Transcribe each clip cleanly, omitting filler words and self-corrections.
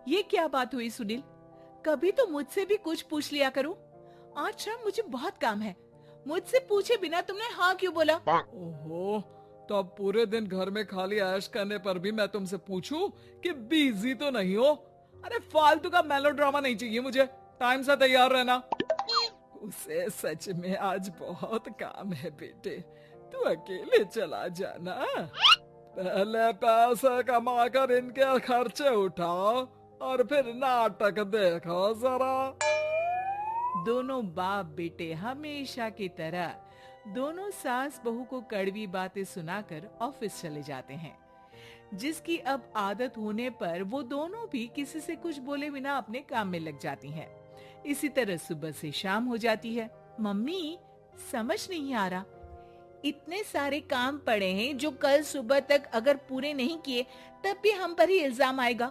ये क्या बात हुई सुनील? कभी तो मुझसे भी कुछ पूछ लिया करो। आज शाम मुझे बहुत काम है। मुझसे पूछे बिना तुमने हाँ क्यों बोला? ओहो, तो अब पूरे दिन घर में खाली ऐश करने पर भी मैं तुमसे पूछूं कि बिजी तो नहीं हो? अरे फालतू का मेलोड्रामा नहीं चाहिए मुझे। टाइम से तैयार रहना। उसे सच में आज बहुत काम है बेटे, तू अकेले चला जाना। पहले पैसे कमा कर इनके खर्चे उठाओ और फिर नाटक देखो जरा। दोनों बाप बेटे हमेशा की तरह दोनों सास बहू को कड़वी बातें सुनाकर ऑफिस चले जाते हैं। जिसकी अब आदत होने पर वो दोनों भी किसी से कुछ बोले बिना अपने काम में लग जाती हैं। इसी तरह सुबह से शाम हो जाती है। मम्मी, समझ नहीं आ रहा, इतने सारे काम पड़े हैं जो कल सुबह तक अगर पूरे नहीं किए तब भी हम पर ही इल्जाम आएगा,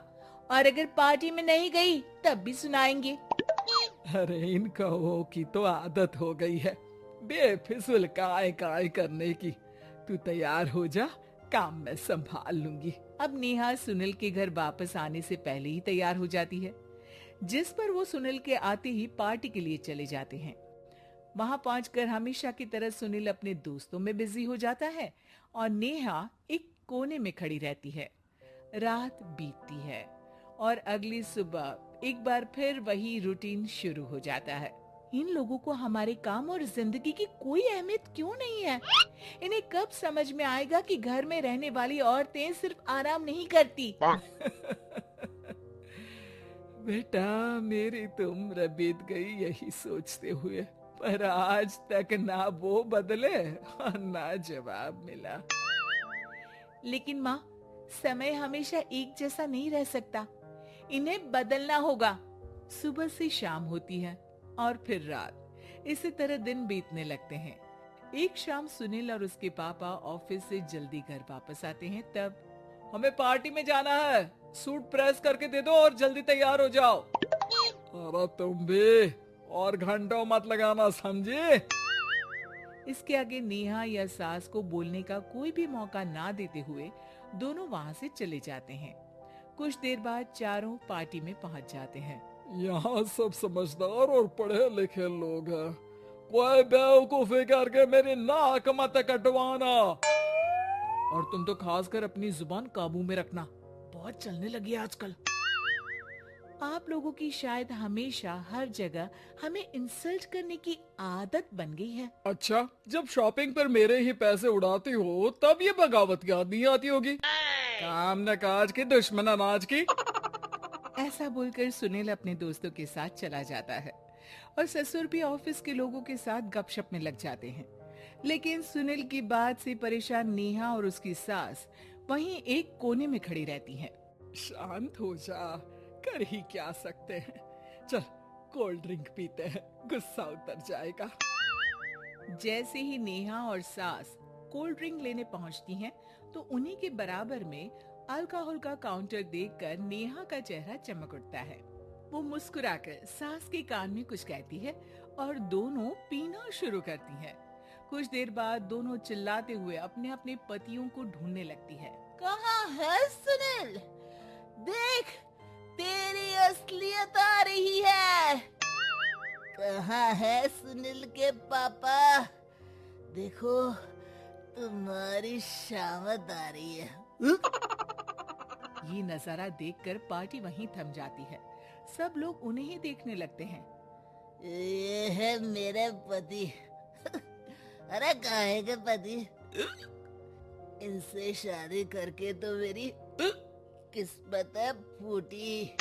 और अगर पार्टी में नहीं गई तब भी सुनाएंगे। अरे इन कहो की तो आदत हो गई है बेफिजुल काय काय करने की। तू तैयार हो जा, काम मैं संभाल लूंगी। अब नेहा सुनील के घर वापस आने से पहले ही तैयार हो जाती है, जिस पर वो सुनील के आते ही पार्टी के लिए चले जाते हैं। वहां पहुंचकर हमेशा की तरह सुनील अपने दोस्तों में बिजी हो जाता है और नेहा एक कोने में खड़ी रहती है। रात बीतती है और अगली सुबह एक बार फिर वही रूटीन शुरू हो जाता है। इन लोगों को हमारे काम और जिंदगी की कोई अहमियत क्यों नहीं है? इन्हें कब समझ में आएगा कि घर में रहने वाली औरतें सिर्फ आराम नहीं करती। बेटा, मेरी तो उम्र बीत गई यही सोचते हुए, पर आज तक ना वो बदले और ना जवाब मिला। लेकिन माँ, समय हमेशा एक जैसा नहीं रह सकता, इन्हें बदलना होगा। सुबह से शाम होती है और फिर रात। इसी तरह दिन बीतने लगते हैं। एक शाम सुनील और उसके पापा ऑफिस से जल्दी घर वापस आते हैं। तब हमें पार्टी में जाना है, सूट प्रेस करके दे दो और जल्दी तैयार हो जाओ। अरे तुम भी और घंटों मत लगाना, समझे? इसके आगे नेहा या सास को बोलने का कोई भी मौका ना देते हुए दोनों वहाँ से चले जाते हैं। कुछ देर बाद चारों पार्टी में पहुँच जाते हैं। यहाँ सब समझदार और पढ़े लिखे लोग हैं, कोई बेवकूफी करके मेरी नाक मत कटवाना। और तुम तो खासकर अपनी जुबान काबू में रखना, बहुत चलने लगी है आजकल। आप लोगों की शायद हमेशा हर जगह हमें इंसल्ट करने की आदत बन गई है। अच्छा, जब शॉपिंग पर मेरे ही पैसे उड़ाती हो तब ये बगावत याद नहीं आती होगी? काम न काज की, दुश्मन अनाज की। ऐसा बोलकर सुनील अपने दोस्तों के साथ चला जाता है और ससुर भी ऑफिस के लोगों के साथ गपशप में लग जाते हैं। लेकिन सुनील की बात से परेशान नेहा और उसकी सास वहीं एक कोने में खड़ी रहती हैं। शांत हो जा, कर ही क्या सकते हैं। चल कोल्ड ड्रिंक पीते हैं, गुस्सा उतर जाएगा। जैसे ही नेहा और सास कोल्ड ड्रिंक लेने पहुंचती हैं, तो उन्हीं के बराबर में अल्कोहल का काउंटर देखकर नेहा का चेहरा चमक उठता है। वो मुस्कुराकर सास के कान में कुछ कहती है और दोनों पीना शुरू करती हैं। कुछ देर बाद दोनों चिल्लाते हुए अपने अपने पतियों को ढूंढने लगती है। कहाँ है सुनील? देख, तेरी असलियत आ रही है। कहाँ है सुनील के पापा? देखो, तुम्हारी शामत आ रही है। ये नजारा देखकर पार्टी वहीं थम जाती है। सब लोग उन्हें ही देखने लगते हैं। ये है मेरे पति। अरे काहे के पति? इनसे शादी करके तो मेरी किस्मत है फूटी।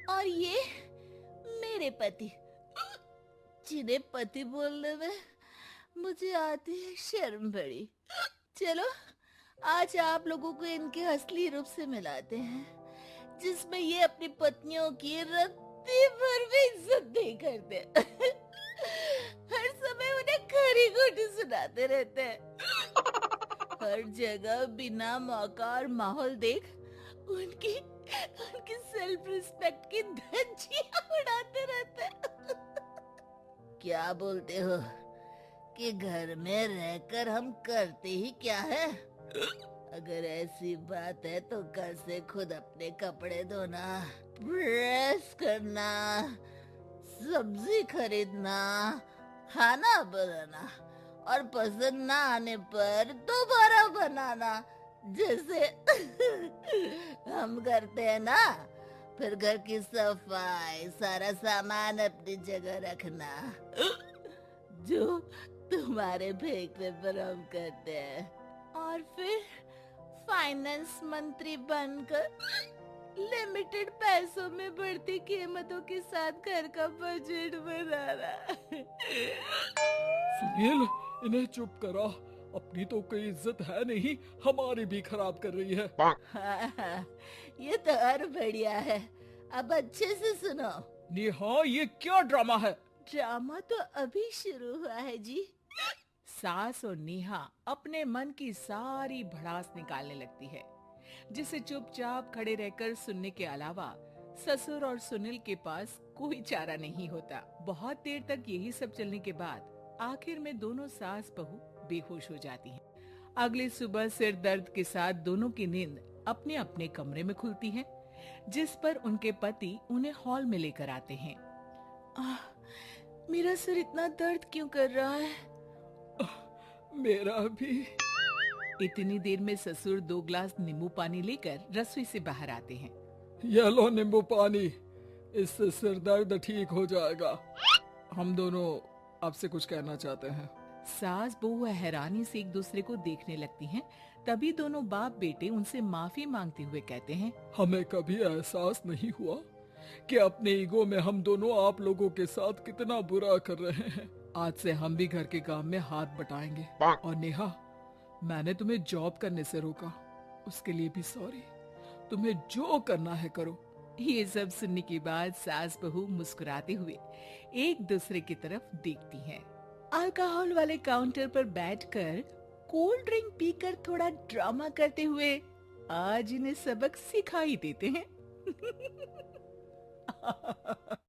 और ये मेरे पति, जिन्हें पति बोलने में मुझे आती है शर्म बड़ी। चलो, आज आप लोगों को इनके असली रूप से मिलाते हैं, जिसमें ये अपनी पत्नियों की रत्ती भर भी इज्जत नहीं करते। हर समय उन्हें खरी खोटी सुनाते रहते हैं। हर जगह बिना मौका और माहौल देख उनकी सेल्फ रिस्पेक्ट की धज्जियां उड़ाते रहते हैं। क्या बोलते हो कि घर में रहकर हम करते ही क्या है? अगर ऐसी बात है तो कल से खुद अपने कपड़े धोना, प्रेस करना, सब्जी खरीदना, खाना बनाना और पसंद ना आने पर दोबारा बनाना, जैसे हम करते हैं ना। फिर घर की सफाई, सारा सामान अपनी जगह रखना, जो तुम्हारे फेंकने पर हम करते हैं। और फिर फाइनेंस मंत्री बनकर लिमिटेड पैसों में बढ़ती कीमतों के साथ घर का बजट बनाना। सुनील, इन्हें चुप करा। अपनी तो कोई इज्जत है नहीं, हमारी भी खराब कर रही है। हाँ, ये तो और बढ़िया है। अब अच्छे से सुनो। नेहा, ये क्या ड्रामा है? ड्रामा तो अभी शुरू हुआ है जी। सास और नेहा अपने मन की सारी भड़ास निकालने लगती है, जिसे चुपचाप खड़े रहकर सुनने के अलावा ससुर और सुनील के पास कोई चारा नहीं होता। बहुत देर तक यही सब चलने के बाद आखिर में दोनों सास बहू बेहोश हो जाती हैं। अगली सुबह सिर दर्द के साथ दोनों की नींद अपने अपने कमरे में खुलती है, जिस पर उनके पति उन्हें हॉल में लेकर आते हैं। मेरा सिर इतना दर्द क्यों कर रहा है? मेरा भी। इतनी देर में ससुर 2 गिलास नींबू पानी लेकर रसोई से बाहर आते हैं। ये लो नींबू पानी, इससे सिर दर्द ठीक हो जाएगा। हम दोनों आपसे कुछ कहना चाहते हैं। सास बहू हैरानी से एक दूसरे को देखने लगती हैं। तभी दोनों बाप बेटे उनसे माफी मांगते हुए कहते हैं, हमें कभी एहसास नहीं हुआ कि अपने ईगो में हम दोनों आप लोगों के साथ कितना बुरा कर रहे हैं। आज से हम भी घर के काम में हाथ बटाएंगे। और नेहा, मैंने तुम्हें जॉब करने से रोका, उसके लिए भी सॉरी। तुम्हें जो करना है करो। ये सब सुनने के बाद सास बहू मुस्कुराते हुए एक दूसरे की तरफ देखती हैं। अल्कोहल वाले काउंटर पर बैठकर कोल्ड ड्रिंक पीकर थोड़ा ड्रामा करते हुए आज इन्हें सबक सिखा ही देते हैं।